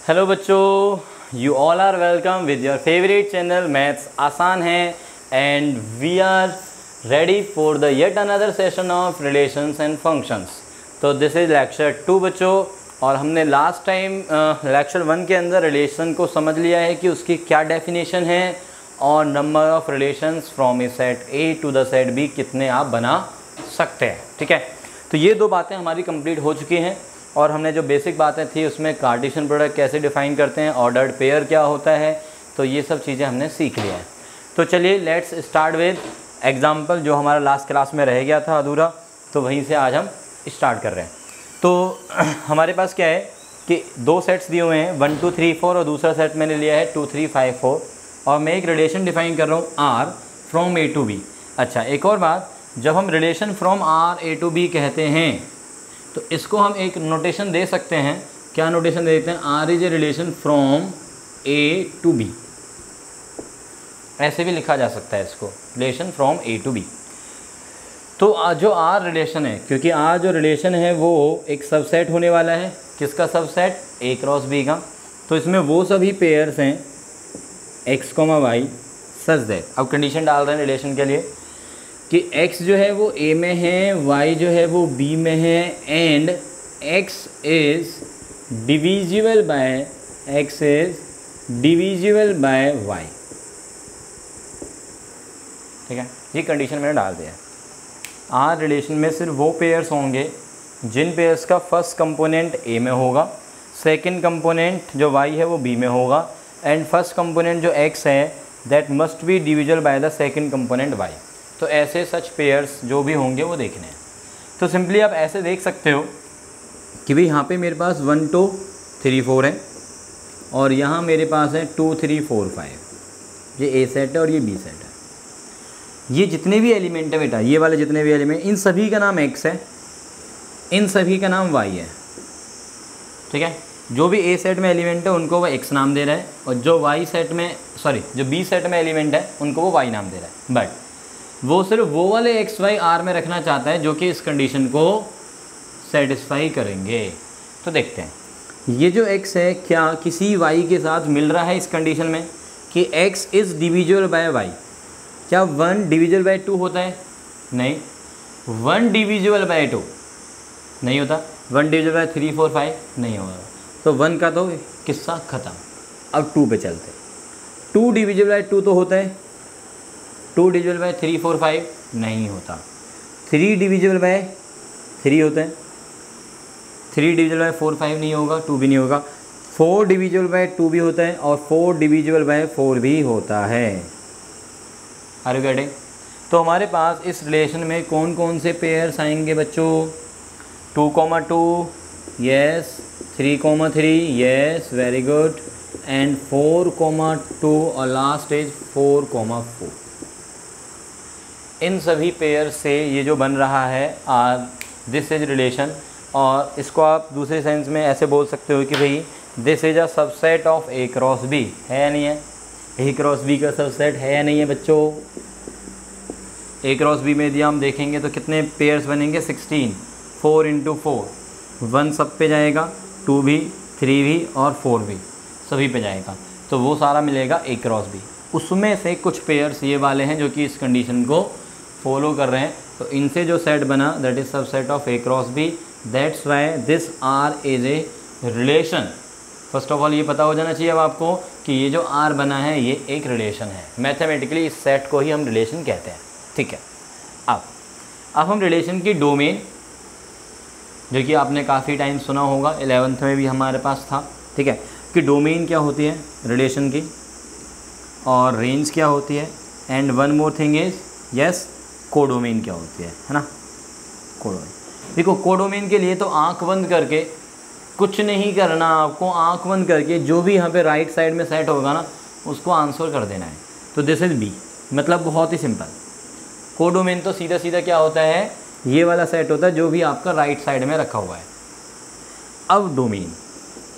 Hello बच्चों, you all are welcome with your favourite channel maths आसान है and we are ready for the yet another session of relations and functions. तो this is lecture 2 बच्चों, और हमने last time lecture 1 के अंदर relation को समझ लिया है कि उसकी क्या डेफिनेशन है और number of relations from a set A to the set B कितने आप बना सकते हैं। ठीक है, तो ये दो बातें हमारी कंप्लीट हो चुकी हैं और हमने जो बेसिक बातें थी उसमें कार्टेशियन प्रोडक्ट कैसे डिफाइन करते हैं, ऑर्डर्ड पेयर क्या होता है, तो ये सब चीज़ें हमने सीख लिया है। तो चलिए लेट्स स्टार्ट विद एग्जांपल, जो हमारा लास्ट क्लास में रह गया था अधूरा, तो वहीं से आज हम स्टार्ट कर रहे हैं। तो हमारे पास क्या है कि दो सेट्स दिए हुए हैं 1 2 3 4 और दूसरा सेट मैंने लिया है 2 3 5 4 और मैं एक रिलेशन डिफाइन कर रहा हूँ R from A to B. अच्छा, एक और बात, जब हम relation from R A to B कहते हैं तो इसको हम एक नोटेशन दे सकते हैं। क्या नोटेशन दे देते हैं? R is a relation from A to B, ऐसे भी लिखा जा सकता है इसको, relation from A to B. तो जो आर रिलेशन है, क्योंकि आर जो रिलेशन है वो एक सबसेट होने वाला है। किसका सबसेट? ए क्रॉस बी का। तो इसमें वो सभी पेयर्स हैं x comma y such that, अब कंडीशन डाल रहे हैं रिलेशन के लिए कि x जो है वो a में है, y जो है वो b में है and x is divisible by y। ठीक है, ये कंडीशन मैंने डाल दिया है। आर रिलेशन में सिर्फ वो पेयर्स होंगे जिन पेयर्स का फर्स्ट कंपोनेंट a में होगा, सेकंड कंपोनेंट जो y है वो b में होगा एंड फर्स्ट कंपोनेंट जो x है that must be divisible by the second component y। तो ऐसे सच पेयर्स जो भी होंगे वो देखने हैं। तो सिंपली आप ऐसे देख सकते हो कि भाई यहाँ पे मेरे पास 1 2 3 4 है और यहाँ मेरे पास है 2 3 4 5। ये ए सेट है और ये बी सेट है। ये जितने भी एलिमेंट है बेटा, ये वाले जितने भी एलिमेंट, इन सभी का नाम एक्स है, इन सभी का नाम वाई है। ठीक है, जो भी ए सेट में एलिमेंट है उनको वो एक्स नाम दे रहा है और जो वाई सेट में जो बी सेट में एलिमेंट है उनको वो वाई नाम दे रहा है। बट वो सिर्फ वो वाले एक्स वाई आर में रखना चाहता है जो कि इस कंडीशन को सेटिस्फाई करेंगे। तो देखते हैं, ये जो x है क्या किसी y के साथ मिल रहा है इस कंडीशन में कि x is divisible by y। क्या 1 डिविजिबल बाय 2 होता है? नहीं। 1 डिविजिबल बाय 2 नहीं होता। 1 डिविजिबल बाय 3 4 5 नहीं होगा। तो 1 का तो किस्सा ख़त्म। अब 2 पे चलते हैं। 2 डिविजिबल बाय 2 तो होता है, 2 डिविजिबल बाय 3 4 5 नहीं होता। 3 डिविजिबल बाय 3 होता है, 3 डिविजिबल बाय 4 5 नहीं होगा, 2 भी नहीं होगा। 4 डिविजिबल बाय 2 भी होता है और 4 डिविजिबल बाय 4 भी होता है। Are you getting? तो हमारे पास इस रिलेशन में कौन कौन से पेयर्स आएंगे बच्चों? 2 2 yes, 3 3 yes, very good, and 4 2 और लास्ट इज 4 4। इन सभी पेयर से ये जो बन रहा है आर, दिस इज रिलेशन। और इसको आप दूसरे सेंस में ऐसे बोल सकते हो कि भाई this is a subset of A cross B, है या नहीं है? ए क्रॉस बी का सबसेट है या नहीं है बच्चों? ए क्रॉस बी में यदि हम देखेंगे तो कितने पेयर्स बनेंगे? 16। 4 × 4, 1 सब पे जाएगा, 2 भी, 3 भी और 4 भी, सभी पे जाएगा। तो वो सारा मिलेगा ए क्रॉस बी। उसमें से कुछ पेयर्स ये वाले हैं जो कि इस कंडीशन को फॉलो कर रहे हैं। तो इनसे जो सेट बना that is subset of A cross B, that's why this R is a relation. First of all ये पता हो जाना चाहिए अब आपको कि ये जो आर बना है ये एक रिलेशन है। मैथमेटिकली इस सेट को ही हम रिलेशन कहते हैं। ठीक है, अब हम रिलेशन की डोमेन, जो कि आपने काफ़ी टाइम सुना होगा, 11th में भी हमारे पास था। ठीक है, कि डोमेन क्या होती है रिलेशन की और रेंज क्या होती है, and one more thing is yes, codomain क्या होती है ना? कोडोमेन। देखो, कोडोमेन के लिए तो आंख बंद करके कुछ नहीं करना आपको, आंख बंद करके जो भी यहाँ पे राइट साइड में सेट होगा ना उसको आंसर कर देना है। तो दिस इज बी, मतलब बहुत ही सिंपल। कोडोमेन तो सीधा सीधा क्या होता है, ये वाला सेट होता है जो भी आपका राइट साइड में रखा हुआ है। अब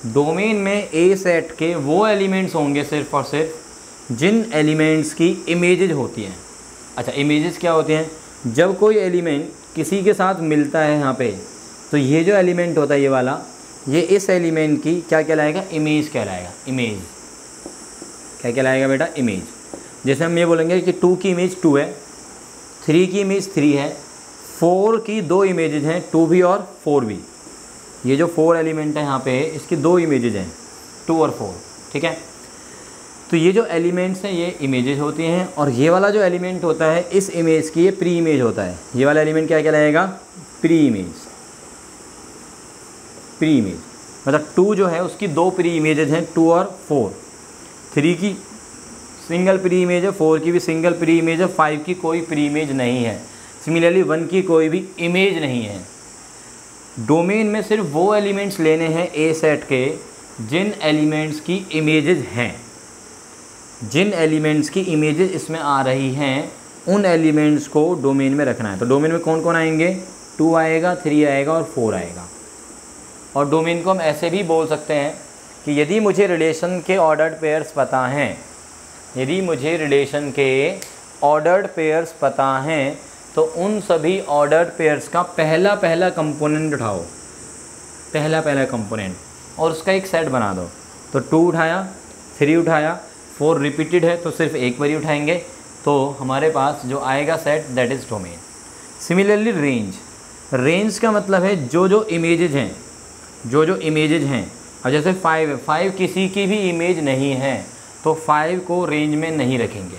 डोमेन में ए सेट के वो एलिमेंट्स होंगे सिर्फ और सिर्फ जिन एलिमेंट्स की इमेजेज होती हैं। अच्छा, इमेजेस क्या होती हैं? जब कोई एलिमेंट किसी के साथ मिलता है यहाँ पे, तो ये जो एलिमेंट होता है ये वाला, ये इस एलिमेंट की क्या कहलाएगा, इमेज कहलाएगा। इमेज क्या कहलाएगा बेटा, इमेज। जैसे हम ये बोलेंगे कि 2 की इमेज 2 है, 3 की इमेज 3 है, 4 की 2 इमेजेज हैं, 2 भी और 4 भी। ये जो 4 एलिमेंट है यहाँ पे, इसकी 2 इमेजेज हैं, 2 और 4, ठीक है। तो ये जो एलिमेंट्स हैं ये इमेजेस होती हैं, और ये वाला जो एलिमेंट होता है इस इमेज की ये प्री इमेज होता है। ये वाला एलिमेंट क्या कहलाएगा, प्री इमेज। प्री इमेज मतलब 2 जो है उसकी 2 प्री इमेजेस हैं, 2 और 4। 3 की सिंगल प्री इमेज है, 4 की भी सिंगल प्री इमेज है, 5 की कोई प्री इमेज नहीं है। सिमिलरली 1 की कोई भी इमेज नहीं है। डोमेन में सिर्फ वो एलिमेंट्स लेने हैं ए सेट के जिन एलिमेंट्स की इमेजेस हैं। जिन एलिमेंट्स की इमेजेस इसमें आ रही हैं उन एलिमेंट्स को डोमेन में रखना है। तो डोमेन में कौन कौन आएंगे, 2 आएगा, 3 आएगा और 4 आएगा। और डोमेन को हम ऐसे भी बोल सकते हैं कि यदि मुझे रिलेशन के ऑर्डर्ड पेयर्स पता हैं, यदि मुझे रिलेशन के ऑर्डर्ड पेयर्स पता हैं, तो उन सभी ऑर्डर्ड पेयर्स का पहला पहला कंपोनेंट उठाओ, पहला पहला कंपोनेंट, और उसका एक सेट बना दो। तो 2 उठाया, 3 उठाया, 4 रिपीटेड है तो सिर्फ एक बार ही उठाएंगे, तो हमारे पास जो आएगा set that is domain. Similarly range, range का मतलब है जो जो इमेजेज हैं, जो जो इमेजेज हैं। अब जैसे 5 है, 5 किसी की भी इमेज नहीं है तो 5 को रेंज में नहीं रखेंगे।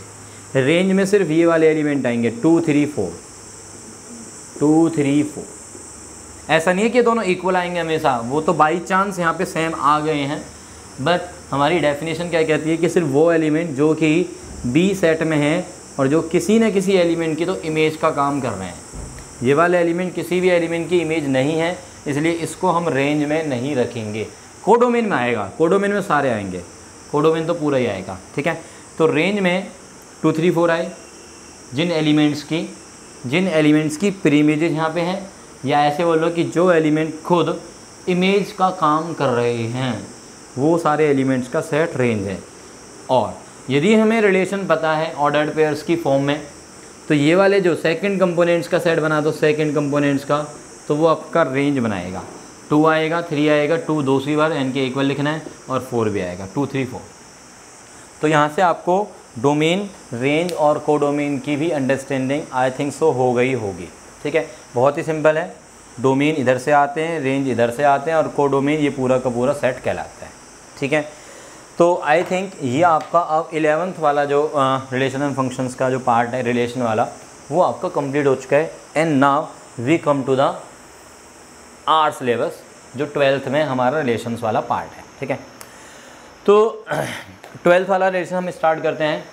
रेंज में सिर्फ ये वाले एलिमेंट आएंगे, 2 3 4, 2 3 4। ऐसा नहीं है कि दोनों इक्वल आएंगे हमेशा, वो तो बाई चांस यहाँ पे सेम आ गए हैं। बट हमारी डेफिनेशन क्या कहती है कि सिर्फ वो एलिमेंट जो कि बी सेट में है और जो किसी न किसी एलिमेंट की तो इमेज का काम कर रहे हैं। ये वाले एलिमेंट किसी भी एलिमेंट की इमेज नहीं है, इसलिए इसको हम रेंज में नहीं रखेंगे। कोडोमेन में आएगा, कोडोमेन में सारे आएंगे, कोडोमेन तो पूरा ही आएगा, ठीक है। तो रेंज में 2 3 4 आए जिन एलिमेंट्स की प्री इमेजेज यहाँ पे हैं, या ऐसे बोलो कि जो एलिमेंट खुद इमेज का काम कर रहे हैं, वो सारे एलिमेंट्स का सेट रेंज है। और यदि हमें रिलेशन पता है ऑर्डर्ड पेयर्स की फॉर्म में, तो ये वाले जो सेकंड कंपोनेंट्स का सेट बना दो, सेकंड कंपोनेंट्स का, तो वो आपका रेंज बनाएगा। 2 आएगा, 3 आएगा, 2 दूसरी बार एन के इक्वल लिखना है, और 4 भी आएगा, 2 3 4। तो यहाँ से आपको डोमेन, रेंज और कोडोमेन की भी अंडरस्टैंडिंग आई थिंक सो हो गई होगी, ठीक है। बहुत ही सिंपल है, डोमेन इधर से आते हैं, रेंज इधर से आते हैं, और कोडोमेन ये पूरा का पूरा सेट कहलाता है, ठीक है। तो आई थिंक ये आपका अब 11th वाला जो रिलेशन एंड फंक्शंस का जो पार्ट है रिलेशन वाला, वो आपका कंप्लीट हो चुका है। And now we come to the our syllabus, जो 12th में हमारा रिलेशंस वाला पार्ट है, ठीक है। तो 12th वाला रिलेशन हम स्टार्ट करते हैं।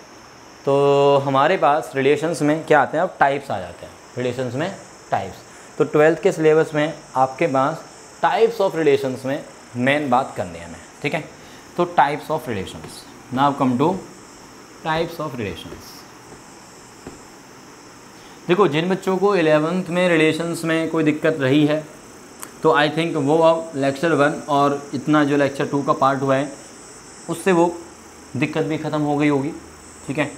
तो हमारे पास रिलेशंस में क्या आते हैं, अब टाइप्स आ जाते हैं। रिलेशंस में टाइप्स, तो 12th के सिलेबस में आपके पास टाइप्स ऑफ रिलेशंस में मेन बात करनी है हमें, ठीक है। तो types of relations, now come two types of relations. देखो, जिन बच्चों को 11th में रिलेशंस में कोई दिक्कत रही है, तो आई थिंक वो अब लेक्चर 1 और इतना जो लेक्चर 2 का पार्ट हुआ है उससे वो दिक्कत भी ख़त्म हो गई होगी, ठीक है।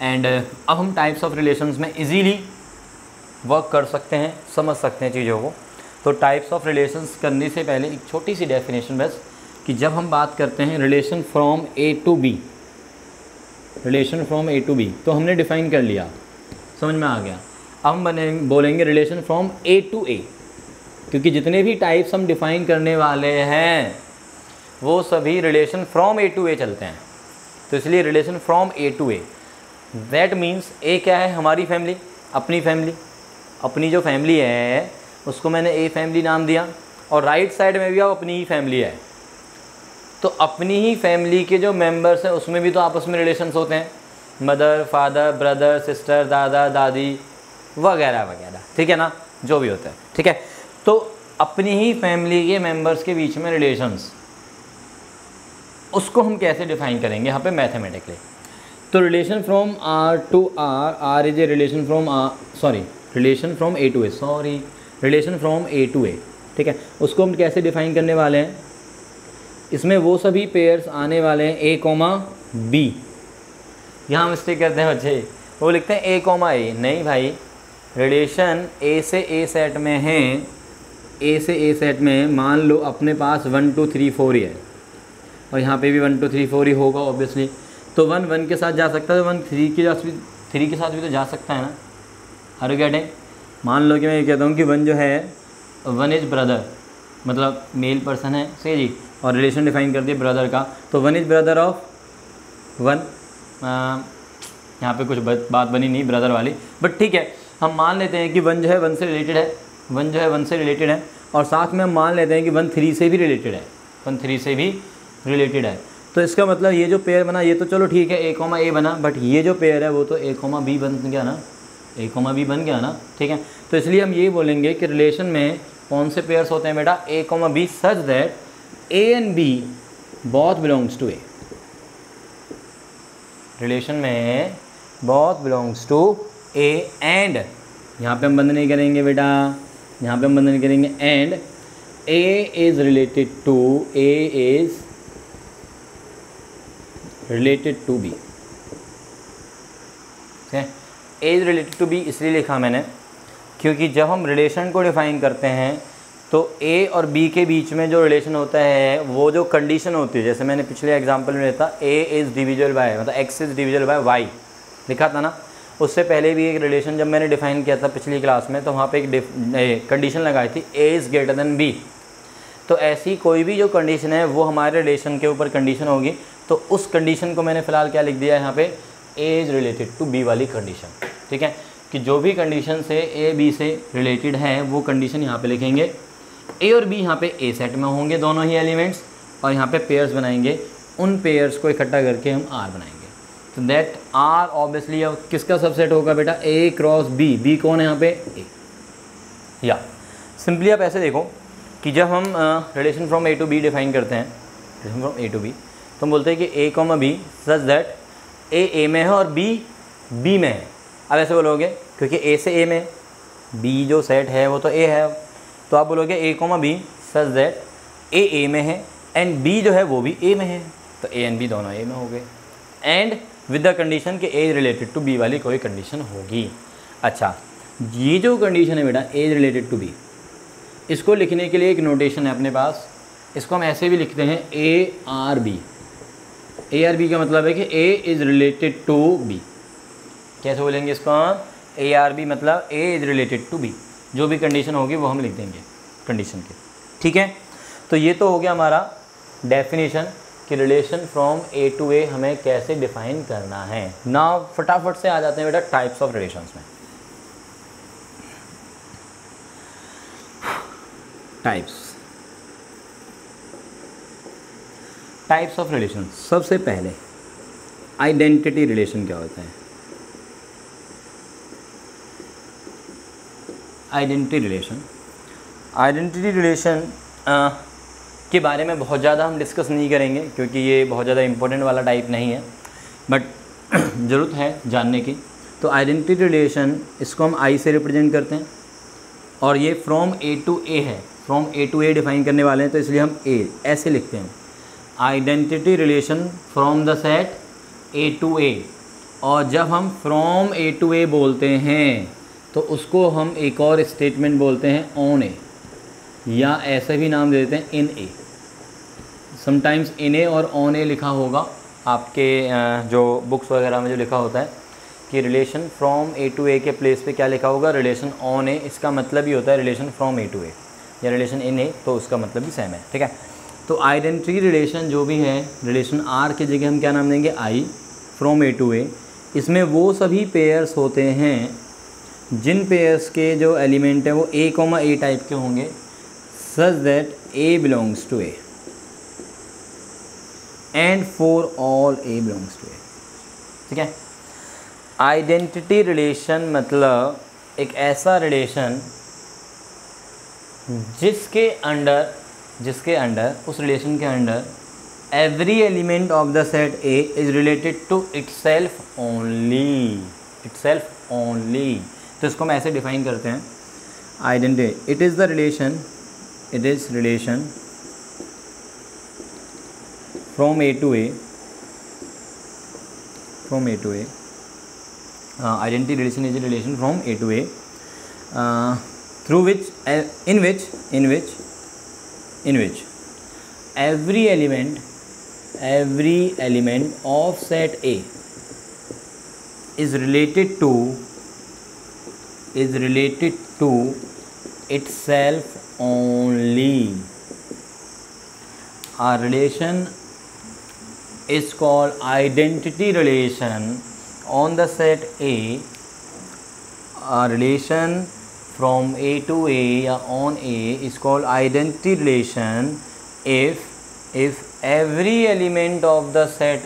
एंड अब हम टाइप्स ऑफ रिलेशंस में इजीली वर्क कर सकते हैं, समझ सकते हैं चीज़ों को। तो टाइप्स ऑफ रिलेशंस करने से पहले एक छोटी सी डेफिनेशन बस, कि जब हम बात करते हैं relation from A to B, relation from A to B, तो हमने डिफ़ाइन कर लिया, समझ में आ गया। अब हम बोलेंगे रिलेशन फ्रॉम ए टू ए, क्योंकि जितने भी टाइप्स हम डिफ़ाइन करने वाले हैं वो सभी relation from A to A चलते हैं। तो इसलिए relation from A to A, that means A क्या है, हमारी फैमिली, अपनी फैमिली, अपनी जो फैमिली है उसको मैंने ए फैमिली नाम दिया, और राइट साइड में भी अब अपनी ही फैमिली है। तो अपनी ही फैमिली के जो मेंबर्स हैं उसमें भी तो आपस में रिलेशंस होते हैं, मदर, फादर, ब्रदर, सिस्टर, दादा, दादी वगैरह वगैरह, ठीक है ना, जो भी होता है, ठीक है। तो अपनी ही फैमिली के मेंबर्स के बीच में रिलेशंस, उसको हम कैसे डिफाइन करेंगे यहाँ पे मैथमेटिकली। तो relation from R to R, R is a relation from relation from A to A, relation from A to A, ठीक है। उसको हम कैसे डिफाइन करने वाले हैं, इसमें वो सभी पेयर्स आने वाले हैं ए कॉमा बी। यहाँ मिस्टेक करते हैं बच्चे, वो लिखते हैं ए कॉमा ए, नहीं भाई, रिलेशन ए से ए सेट में है ए से ए सेट में मान लो अपने पास 1 2 3 4 ही है, और यहाँ पे भी 1 2 3 4 ही होगा ऑब्वियसली, तो 1 1 के साथ जा सकता है, तो 1 3 के साथ भी तो जा सकता है ना। Are you getting? मान लो कि मैं ये कहता हूँ कि 1 जो है 1 इज़ ब्रदर, मतलब मेल पर्सन है, सही जी, और रिलेशन डिफाइन कर दिया ब्रदर का, तो 1 इज़ ब्रदर ऑफ 1। यहाँ पे कुछ बात बनी नहीं ब्रदर वाली, बट ठीक है, हम मान लेते हैं कि 1 जो है 1 से रिलेटेड है, 1 जो है 1 से रिलेटेड है, और साथ में हम मान लेते हैं कि 1 3 से भी रिलेटेड है, 1 3 से भी रिलेटेड है। तो इसका मतलब ये जो पेयर बना ये तो चलो ठीक है A, A बना, बट ये जो पेयर है वो तो A, B बन गया ना, A, B बन गया ना, ठीक है। तो इसलिए हम ये बोलेंगे कि रिलेशन में कौन से पेयर्स होते हैं बेटा, A, B such that A and B both belongs to A। Relation में both belongs to A and, यहाँ पे हम बंद नहीं करेंगे बेटा, यहाँ पे हम बंद नहीं करेंगे, and A is related to, A is related to B, ठीक है। A is related to B इसलिए लिखा मैंने क्योंकि जब हम रिलेशन को डिफ़ाइन करते हैं तो A और B के बीच में जो रिलेशन होता है वो जो कंडीशन होती है, जैसे मैंने पिछले एग्जांपल में लिखा A इज़ डिविजिबल बाय, मतलब X is divisible by Y लिखा था ना। उससे पहले भी एक रिलेशन जब मैंने डिफ़ाइन किया था पिछली क्लास में, तो वहाँ पे एक कंडीशन लगाई थी A is greater than B। तो ऐसी कोई भी जो कंडीशन है वो हमारे रिलेशन के ऊपर कंडीशन होगी, तो उस कंडीशन को मैंने फ़िलहाल क्या लिख दिया है यहाँ पे, A is related to B वाली कंडीशन, ठीक है। कि जो भी कंडीशन से A B से रिलेटेड है वो कंडीशन यहाँ पे लिखेंगे। A और B यहाँ पे A सेट में होंगे दोनों ही एलिमेंट्स, और यहाँ पे पेयर्स बनाएंगे, उन पेयर्स को इकट्ठा करके हम R बनाएंगे। तो दैट R ऑब्वियसली अब किसका सबसेट होगा बेटा, A क्रॉस B। B कौन है यहाँ पे, A। या सिंपली आप ऐसे देखो कि जब हम relation from A to B define करते हैं, relation from A to B, तो हम बोलते हैं कि A, B such that A में है और B B में है। अब ऐसे बोलोगे क्योंकि A से A में, B जो सेट है वो तो A है, तो आप बोलोगे A, B such that A में है एंड B जो है वो भी A में है, तो A एंड B दोनों A में हो गए, एंड विद द कंडीशन कि A रिलेटेड टू B वाली कोई कंडीशन होगी। अच्छा, ये जो कंडीशन है बेटा A रिलेटेड टू B, इसको लिखने के लिए एक नोटेशन है अपने पास, इसको हम ऐसे भी लिखते हैं ARB। ARB का मतलब है कि A is related to B। कैसे बोलेंगे इसको, ARB मतलब A is related to B, जो भी कंडीशन होगी वो हम लिख देंगे कंडीशन के, ठीक है। तो ये तो हो गया हमारा डेफिनेशन कि relation from A to A हमें कैसे डिफाइन करना है। नाउ फटाफट से आ जाते हैं बेटा टाइप्स ऑफ रिलेशंस में। Types of relation. सबसे पहले आइडेंटिटी रिलेशन क्या होता है। आइडेंटिटी रिलेशन के बारे में बहुत ज़्यादा हम डिस्कस नहीं करेंगे क्योंकि ये बहुत ज़्यादा इंपॉर्टेंट वाला टाइप नहीं है, बट ज़रूरत है जानने की। तो आइडेंटिटी रिलेशन, इसको हम आई से रिप्रेजेंट करते हैं, और ये फ्रॉम A टू A है, from A to A define करने वाले हैं, तो इसलिए हम A ऐसे लिखते हैं, identity relation from the set A to A। और जब हम फ्रॉम A टू A बोलते हैं तो उसको हम एक और स्टेटमेंट बोलते हैं ऑन ए, या ऐसे भी नाम दे देते हैं इन ए। समटाइम्स इन ए और ऑन ए लिखा होगा आपके जो बुक्स वगैरह में जो लिखा होता है कि relation from A to A के प्लेस पे क्या लिखा होगा, रिलेशन ऑन ए। इसका मतलब ही होता है relation from A to A, या रिलेशन इन ए, तो उसका मतलब भी सेम है, ठीक है। तो आइडेंटिटी रिलेशन जो भी है, रिलेशन आर की जगह हम क्या नाम देंगे, आई, फ्रॉम A टू A। इसमें वो सभी पेयर्स होते हैं जिन पेयर्स के जो एलिमेंट है वो A, A टाइप के होंगे, such that A belongs to A and for all A belongs to A, ठीक है। आइडेंटिटी रिलेशन मतलब एक ऐसा रिलेशन जिसके अंडर उस रिलेशन के under every element of the set A is related to itself only. तो इसको हम ऐसे डिफाइन करते हैं, identity it is relation from A to A, identity relation is a relation from A to A through which in which every element of set A is related to itself only. A relation is called identity relation on the set A. A relation from A to A या on A is called identity relation if every element of the set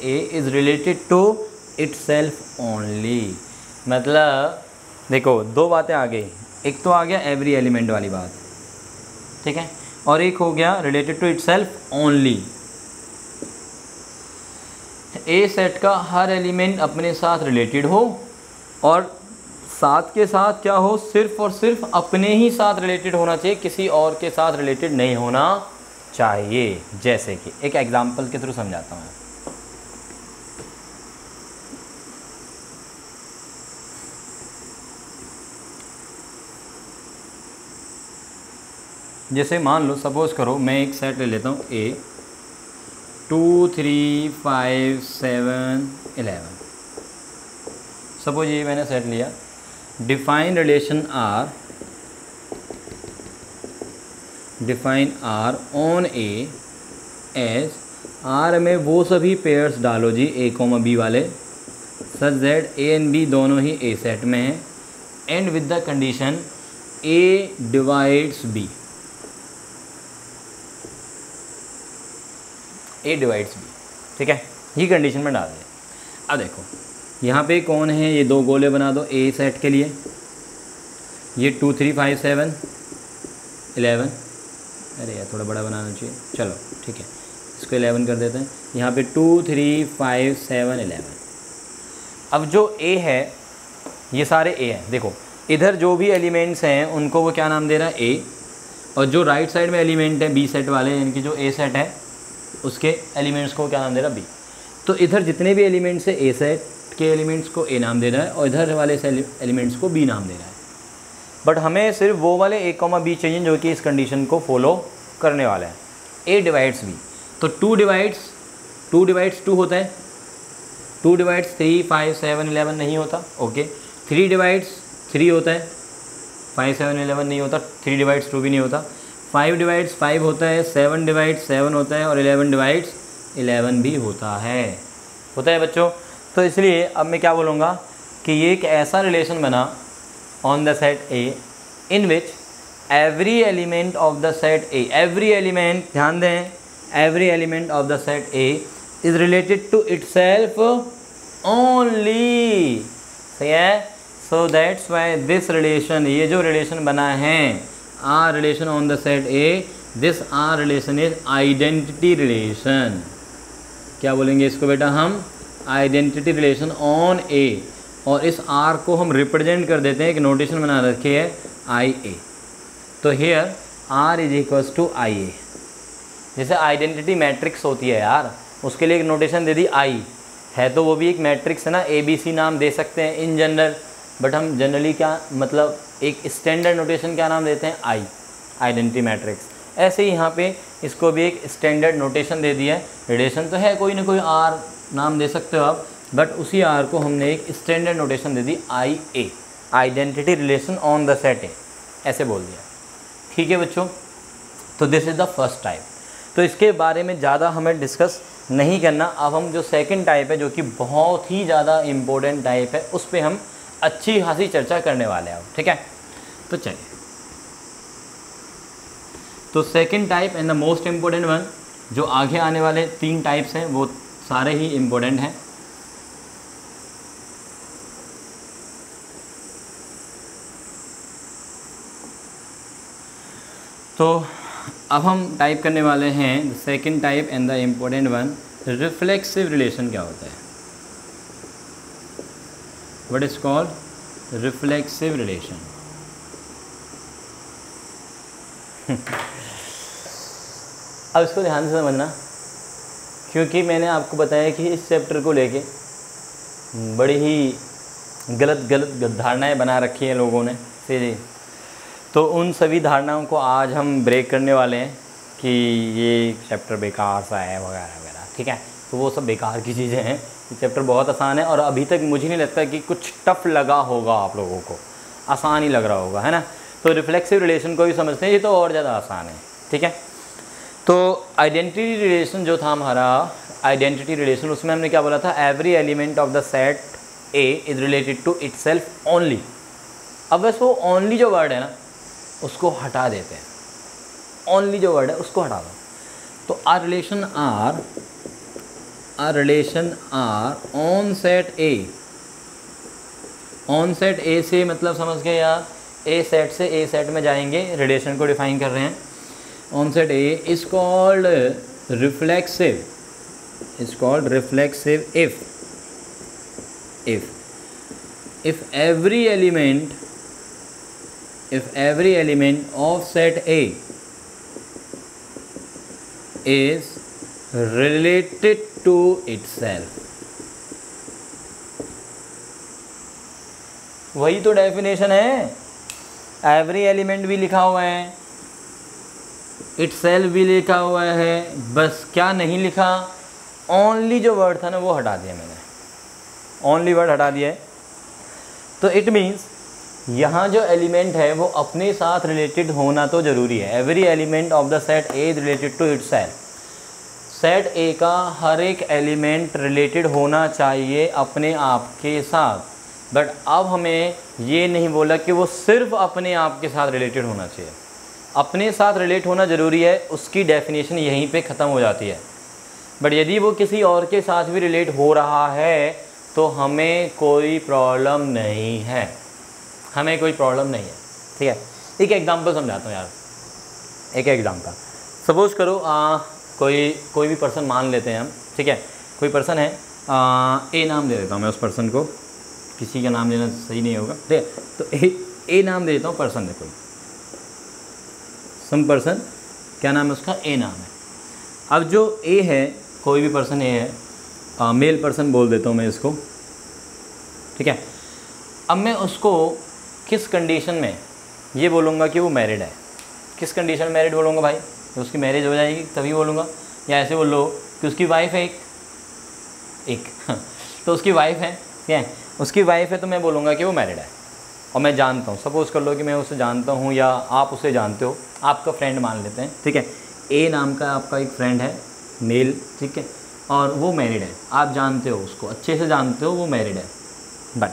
A is related to itself only. मतलब देखो दो बातें आ गई, एक तो आ गया every element वाली बात, ठीक है, और एक हो गया related to itself only. A set का हर एलिमेंट अपने साथ रिलेटेड हो और साथ के साथ क्या हो, सिर्फ और सिर्फ अपने ही साथ रिलेटेड होना चाहिए, किसी और के साथ रिलेटेड नहीं होना चाहिए। जैसे कि एक एग्जांपल के थ्रू समझाता हूँ। जैसे मान लो, सपोज़ करो मैं एक सेट ले लेता हूँ ए 2 3 5 7 11। सपोज ये मैंने सेट लिया। Define relation R on A as, R में वो सभी पेयर्स डालो जी ए कॉमा बी वाले such that A and B दोनों ही ए सेट में हैं, and with the condition A divides B. A divides B, ठीक है, ये कंडीशन में डाल दिया। अब देखो यहाँ पे कौन है, ये दो गोले बना दो ए सेट के लिए, ये 2 3 5 7 11। अरे यार थोड़ा बड़ा बनाना चाहिए, चलो ठीक है, इसको 11 कर देते हैं। यहाँ पे 2 3 5 7 11। अब जो ए है ये सारे ए हैं। देखो इधर जो भी एलिमेंट्स हैं उनको वो क्या नाम दे रहा है, ए, और जो राइट साइड में एलिमेंट है बी सेट वाले, यानी कि जो ए सेट है उसके एलिमेंट्स को क्या नाम दे रहा है, बी। तो इधर जितने भी एलिमेंट्स है ए सेट के एलिमेंट्स को ए नाम दे रहा है और इधर वाले एलिमेंट्स को बी नाम दे रहा है। बट हमें सिर्फ वो वाले ए कॉमा बी चाहिए जो कि इस कंडीशन को फॉलो करने वाला है। ए डिवाइड्स बी, तो 2 डिवाइड्स 2 होता है, 2 डिवाइड्स 3 5 7 11 नहीं होता, ओके। 3 डिवाइड्स 3 होता है, 5 7 11 नहीं होता, 3 डिवाइड्स 2 भी नहीं होता। 5 डिवाइड्स 5 होता है, 7 डिवाइड्स 7 होता है और 11 डिवाइड्स 11 भी होता है बच्चों। तो इसलिए अब मैं क्या बोलूँगा कि ये एक ऐसा रिलेशन बना on the set A in which every element of the set A, every element, ध्यान दें, every element of the set A is related to itself only. सही है। So that's why this relation, ये जो relation बना है R relation on the set A, this R relation is identity relation. क्या बोलेंगे इसको बेटा हम, आइडेंटिटी रिलेशन ऑन ए, और इस आर को हम रिप्रेजेंट कर देते हैं, एक नोटेशन बना रखी है आई ए। तो here R is equals to I A. जैसे आइडेंटिटी मैट्रिक्स होती है यार, उसके लिए एक नोटेशन दे दी आई है, तो वो भी एक मैट्रिक्स है ना, ए बी सी नाम दे सकते हैं इन जनरल, बट हम जनरली क्या मतलब एक स्टैंडर्ड नोटेशन क्या नाम देते हैं, आई, आइडेंटिटी मैट्रिक्स। ऐसे ही यहाँ पे इसको भी एक स्टैंडर्ड नोटेशन दे दिया है। रिलेशन तो है कोई ना कोई आर नाम दे सकते हो आप, बट उसी आर को हमने एक standard notation they the I A, identity relation on the set ए, ऐसे बोल दिया। ठीक है बच्चों, तो this is the first type. तो इसके बारे में ज़्यादा हमें डिस्कस नहीं करना। अब हम जो सेकंड टाइप है, जो कि बहुत ही ज़्यादा इम्पोर्टेंट टाइप है, उस पर हम अच्छी खासी चर्चा करने वाले हैं। ठीक है, तो चलिए, तो second type and the most important one, जो आगे आने वाले 3 टाइप्स हैं वो सारे ही इम्पोर्टेंट हैं। तो अब हम टाइप करने वाले हैं second type and the important one, reflexive relation क्या होता है, what is called reflexive relation. अब इसको ध्यान से समझना, क्योंकि मैंने आपको बताया कि इस चैप्टर को लेके बड़ी ही गलत धारणाएं बना रखी हैं लोगों ने सीधी। तो उन सभी धारणाओं को आज हम ब्रेक करने वाले हैं कि ये चैप्टर बेकार सा है वगैरह वगैरह, ठीक है। तो वो सब बेकार की चीज़ें हैं। ये चैप्टर बहुत आसान है और अभी तक मुझे नहीं लगता कि कुछ टफ लगा होगा आप लोगों को, आसान ही लग रहा होगा, है ना। तो रिफ्लेक्सिव रिलेशन को भी समझते हैं, ये तो और ज़्यादा आसान है, ठीक है। तो आइडेंटिटी रिलेशन जो था हमारा, आइडेंटिटी रिलेशन, उसमें हमने क्या बोला था, every element of the set A is related to itself only. अब बस वो ओनली जो वर्ड है ना उसको हटा देते हैं, ओनली जो वर्ड है उसको हटा दो। तो R relation R on set A, on set A से मतलब समझ गए यार, ए सेट से ए सेट में जाएंगे, रिलेशन को डिफाइन कर रहे हैं। On set A is called reflexive, is called reflexive if every element of set A is related to itself। वही तो डेफिनेशन है, एवरी एलिमेंट भी लिखा हुआ है, itself भी लिखा हुआ है, बस क्या नहीं लिखा, ओनली जो वर्ड था ना वो हटा दिया मैंने, ओनली वर्ड हटा दिया है। तो इट मीन्स यहाँ जो एलिमेंट है वो अपने साथ रिलेटेड होना तो ज़रूरी है। Every element of the set A is related to itself. Set A का हर एक एलिमेंट रिलेटेड होना चाहिए अपने आप के साथ। बट अब हमें ये नहीं बोला कि वो सिर्फ अपने आप के साथ रिलेटेड होना चाहिए, अपने साथ रिलेट होना ज़रूरी है, उसकी डेफिनेशन यहीं पे ख़त्म हो जाती है। बट यदि वो किसी और के साथ भी रिलेट हो रहा है तो हमें कोई प्रॉब्लम नहीं है, हमें कोई प्रॉब्लम नहीं है, ठीक है। एक एग्जांपल समझाता हूँ यार, एक एग्जांपल। सपोज करो कोई भी पर्सन मान लेते हैं हम, ठीक है। कोई पर्सन है, ए नाम दे देता हूँ मैं उस पर्सन को, किसी का नाम लेना सही नहीं होगा, ठीक है। तो ए नाम दे देता हूँ, पर्सन है कोई, सम पर्सन, क्या नाम है उसका, ए नाम है। अब जो ए है, कोई भी पर्सन ए है, मेल पर्सन बोल देता हूँ मैं इसको, ठीक है। अब मैं उसको किस कंडीशन में ये बोलूँगा कि वो मैरिड है, किस कंडीशन में मैरिड बोलूँगा भाई, तो उसकी मैरिज हो जाएगी तभी बोलूँगा, या ऐसे बोल लो कि उसकी वाइफ है एक तो उसकी वाइफ है, ठीक है, उसकी वाइफ है तो मैं बोलूँगा कि वो मैरिड है। और मैं जानता हूँ, सपोज़ कर लो कि मैं उसे जानता हूँ या आप उसे जानते हो, आपका फ्रेंड मान लेते हैं, ठीक है। ए नाम का आपका एक फ्रेंड है, मेल, ठीक है, और वो मैरिड है, आप जानते हो उसको, अच्छे से जानते हो वो मैरिड है। बट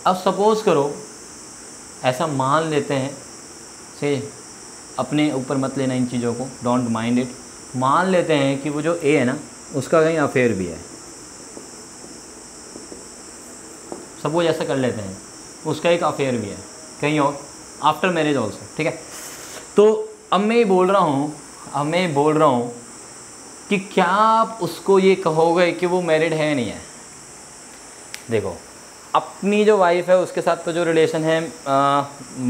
अब सपोज़ करो, ऐसा मान लेते हैं, से अपने ऊपर मत लेना इन चीज़ों को, डोंट माइंड इट, मान लेते हैं कि वो जो ए है ना उसका कहीं अफेयर भी है, सपोज ऐसा कर लेते हैं, उसका एक अफेयर भी है कहीं और, आफ्टर मैरिज ऑल्सो, ठीक है। तो अब मैं बोल रहा हूँ कि क्या आप उसको ये कहोगे कि वो मैरिड है नहीं है। देखो, अपनी जो वाइफ है उसके साथ तो जो रिलेशन है,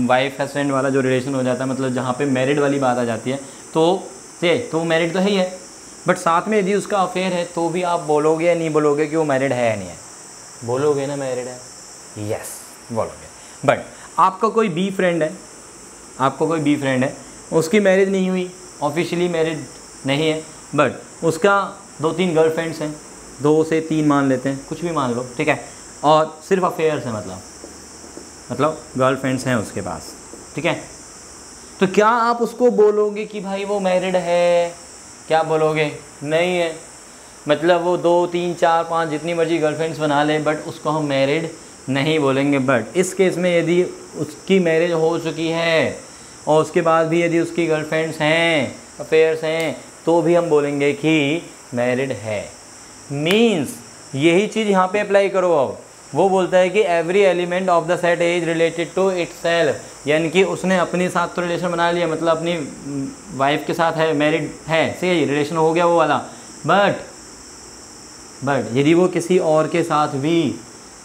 वाइफ हस्बैंड वाला जो रिलेशन हो जाता है, मतलब जहाँ पे मैरिड वाली बात आ जाती है, तो मैरिड तो है ही है। बट साथ में यदि उसका अफेयर है तो भी आप बोलोगे या नहीं बोलोगे कि वो मैरिड है या नहीं है, बोलोगे ना मैरिड है, यस बोलोगे। बट आपका कोई बी फ्रेंड है, उसकी मैरिज नहीं हुई, ऑफिशियली मैरिड नहीं है, बट उसका 2-3 गर्लफ्रेंड्स हैं, 2 से 3 मान लेते हैं, कुछ भी मान लो, ठीक है, और सिर्फ अफेयर्स हैं, मतलब गर्लफ्रेंड्स हैं उसके पास, ठीक है। तो क्या आप उसको बोलोगे कि भाई वो मैरिड है, क्या बोलोगे, नहीं है, मतलब वो 2, 3, 4, 5 जितनी मर्जी गर्लफ्रेंड्स बना ले, बट उसको हम मैरिड नहीं बोलेंगे। बट इस केस में यदि उसकी मैरिज हो चुकी है और उसके बाद भी यदि उसकी गर्लफ्रेंड्स हैं, अफेयर्स हैं, तो भी हम बोलेंगे कि मैरिड है। मीन्स यही चीज़ यहाँ पे अप्लाई करो। अब वो बोलता है कि every element of the set is related to itself, यानी कि उसने अपने साथ तो रिलेशन बना लिया, मतलब अपनी वाइफ के साथ है, मैरिड है, सही रिलेशन हो गया वो वाला। बट यदि वो किसी और के साथ भी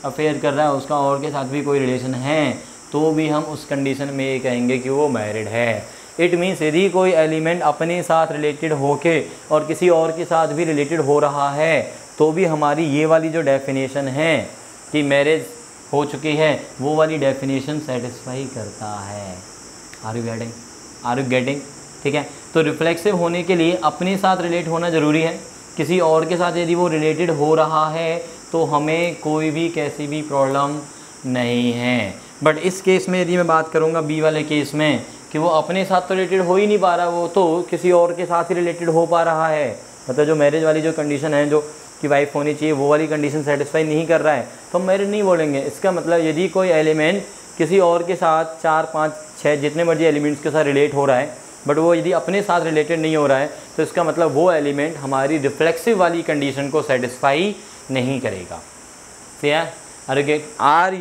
अफेयर कर रहा है, उसका और के साथ भी कोई रिलेशन है, तो भी हम उस कंडीशन में ये कहेंगे कि वो मैरिड है। इट मीन्स यदि कोई एलिमेंट अपने साथ रिलेटेड होके और किसी और के साथ भी रिलेटेड हो रहा है, तो भी हमारी ये वाली जो डेफिनेशन है कि मैरिज हो चुकी है, वो वाली डेफिनेशन सेटिस्फाई करता है। Are you getting? ठीक है, तो रिफ्लेक्सिव होने के लिए अपने साथ रिलेट होना ज़रूरी है। किसी और के साथ यदि वो रिलेटेड हो रहा है तो हमें कोई भी कैसी भी प्रॉब्लम नहीं है। बट इस केस में यदि मैं बात करूँगा बी वाले केस में कि वो अपने साथ तो रिलेटेड हो ही नहीं पा रहा, वो तो किसी और के साथ ही रिलेटेड हो पा रहा है, मतलब जो मैरिज वाली जो कंडीशन है, जो कि वाइफ होनी चाहिए, वो वाली कंडीशन सेटिस्फाई नहीं कर रहा है, तो हम मैरिज नहीं बोलेंगे। इसका मतलब यदि कोई एलिमेंट किसी और के साथ 4, 5, 6 जितने मर्जी एलिमेंट्स के साथ रिलेट हो रहा है, बट वो यदि अपने साथ रिलेटेड नहीं हो रहा है, तो इसका मतलब वो एलिमेंट हमारी रिफ्लेक्सिव वाली कंडीशन को सेटिस्फाई नहीं करेगा। Are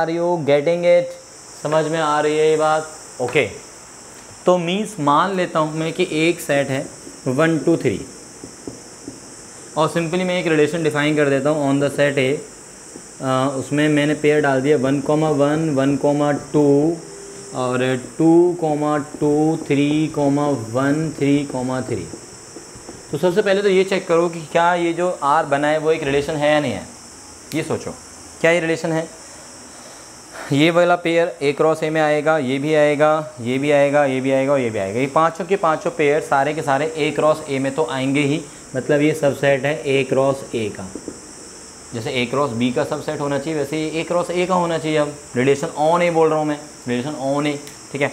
you getting it? समझ में आ रही है ये बात? ओके, तो मीन्स मान लेता हूँ मैं कि एक सेट है 1 2 3 और सिंपली मैं एक रिलेशन डिफाइन कर देता हूँ ऑन द सेट ए। उसमें मैंने पेयर डाल दिया 1, 1, 1, 2 और 2, 2, 3, 1, 3, 3। तो सबसे पहले तो ये चेक करो कि क्या ये जो आर बना है वो एक रिलेशन है या नहीं है। ये सोचो क्या ये रिलेशन है। ये वाला पेयर ए क्रॉस ए में आएगा, ये भी आएगा, ये भी आएगा, ये भी आएगा और ये भी आएगा। ये पांचों के पांचों पेयर सारे के सारे ए क्रॉस ए में तो आएंगे ही, मतलब ये सबसेट है ए क्रॉस ए का। जैसे ए क्रॉस बी का सबसेट होना चाहिए वैसे ये ए क्रॉस ए का होना चाहिए। अब रिलेशन ऑन ए बोल रहा हूँ मैं, रिलेशन ऑन ए, ठीक है।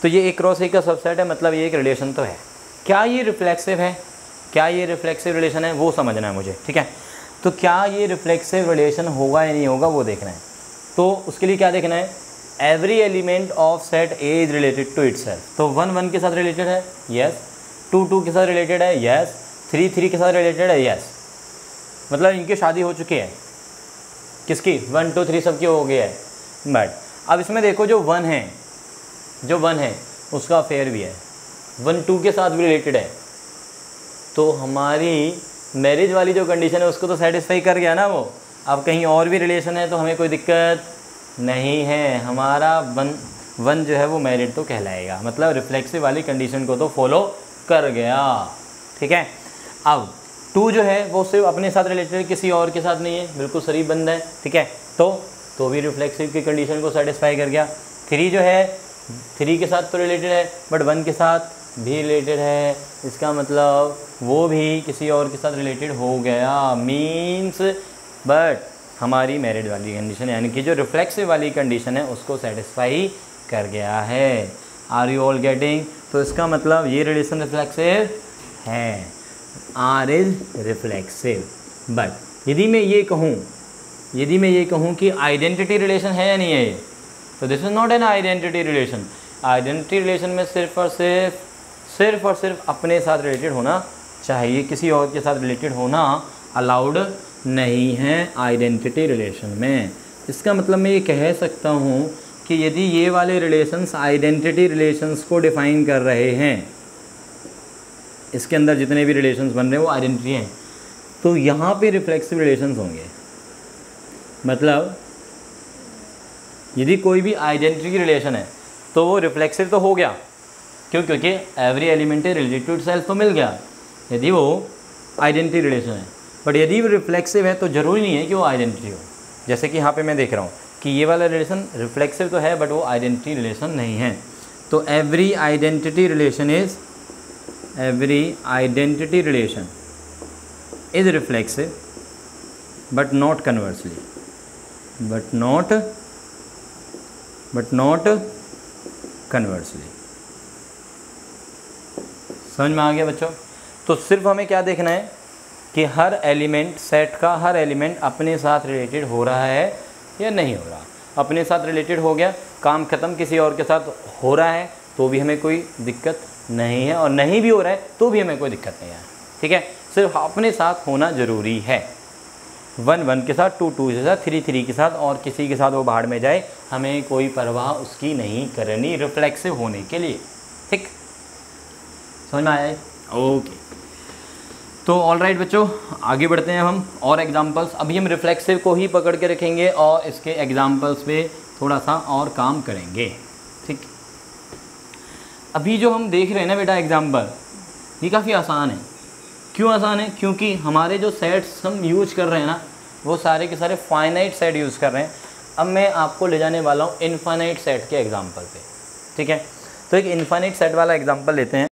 तो ये ए क्रॉस ए का सबसेट है, मतलब ये एक रिलेशन तो है। क्या ये रिफ्लेक्सिव है, क्या ये रिफ्लेक्सिव रिलेशन है, वो समझना है मुझे, ठीक है। तो क्या ये रिफ्लेक्सिव रिलेशन होगा या नहीं होगा वो देखना है। तो उसके लिए क्या देखना है, every element of set A is related to itself. तो 1 1 के साथ रिलेटेड है, यस। 2 2 के साथ रिलेटेड है, यस। 3 3 के साथ रिलेटेड है, यस। मतलब इनकी शादी हो चुकी है, किसकी, 1 2 3 सबकी हो गई है। बट अब इसमें देखो जो 1 है, जो 1 है उसका अफेयर भी है, 1 2 के साथ भी रिलेटेड है। तो हमारी मैरिज वाली जो कंडीशन है उसको तो सेटिस्फाई कर गया ना वो। अब कहीं और भी रिलेशन है तो हमें कोई दिक्कत नहीं है, हमारा वन जो है वो मैरिड तो कहलाएगा, मतलब रिफ्लेक्सिव वाली कंडीशन को तो फॉलो कर गया, ठीक है। अब 2 जो है वो सिर्फ अपने साथ रिलेटेड, किसी और के साथ नहीं है, बिल्कुल शरीफ बंद है, ठीक है। तो भी रिफ्लेक्सिव की कंडीशन को सेटिस्फाई कर गया। 3 जो है 3 के साथ तो रिलेटेड है बट 1 के साथ भी रिलेटेड है, इसका मतलब वो भी किसी और के साथ रिलेटेड हो गया, मीन्स बट हमारी मैरिड वाली कंडीशन यानी कि जो रिफ्लेक्सिव वाली कंडीशन है उसको सेटिस्फाई कर गया है। Are you all getting? तो इसका मतलब ये रिलेशन रिफ्लेक्सिव है, आर इज रिफ्लेक्सिव। बट यदि मैं ये कहूँ कि आइडेंटिटी रिलेशन है या नहीं है ये, तो this is not an identity relation. Identity relation में सिर्फ और सिर्फ अपने साथ रिलेटेड होना चाहिए, किसी और के साथ रिलेटेड होना अलाउड नहीं है आइडेंटिटी रिलेशन में। इसका मतलब मैं ये कह सकता हूँ कि यदि ये वाले रिलेशंस आइडेंटिटी रिलेशंस को डिफ़ाइन कर रहे हैं, इसके अंदर जितने भी रिलेशंस बन रहे हैं वो आइडेंटिटी हैं, तो यहाँ पे रिफ्लेक्सिव रिलेशंस होंगे। मतलब यदि कोई भी आइडेंटिटी रिलेशन है तो वो रिफ्लेक्सिव तो हो गया, क्यों, क्योंकि every element is related to itself तो मिल गया यदि वो आइडेंटिटी रिलेशन है। बट यदि वो रिफ्लेक्सिव है तो ज़रूरी नहीं है कि वो आइडेंटिटी हो। जैसे कि यहाँ पे मैं देख रहा हूँ कि ये वाला रिलेशन रिफ्लेक्सिव तो है बट वो आइडेंटिटी रिलेशन नहीं है। तो every identity relation is reflexive but not conversely, but not conversely. समझ में आ गया बच्चों? तो सिर्फ हमें क्या देखना है कि हर एलिमेंट, सेट का हर एलिमेंट अपने साथ रिलेटेड हो रहा है या नहीं हो रहा। अपने साथ रिलेटेड हो गया, काम ख़त्म, किसी और के साथ हो रहा है तो भी हमें कोई दिक्कत नहीं है, और नहीं भी हो रहा है तो भी हमें कोई दिक्कत नहीं है, ठीक है। सिर्फ अपने साथ होना ज़रूरी है। 1 1 के साथ, 2 2 के साथ, 3 3 के साथ, और किसी के साथ वो बाहर में जाए, हमें कोई परवाह उसकी नहीं करनी रिफ्लेक्सिव होने के लिए, ठीक। समझ में आया है? ओके, तो ऑल राइट बच्चों, आगे बढ़ते हैं हम और एग्जांपल्स। अभी हम रिफ्लेक्सिव को ही पकड़ के रखेंगे और इसके एग्जांपल्स पे थोड़ा सा और काम करेंगे, ठीक। अभी जो हम देख रहे हैं ना बेटा एग्जांपल, ये काफ़ी आसान है। क्यों आसान है? क्योंकि हमारे जो सेट्स हम यूज कर रहे हैं ना वो सारे के सारे फाइनाइट सेट यूज़ कर रहे हैं। अब मैं आपको ले जाने वाला हूँ इन्फाइनाइट सेट के एग्जाम्पल पे, ठीक है। तो एक इन्फाइनाइट सेट वाला एग्जाम्पल लेते हैं।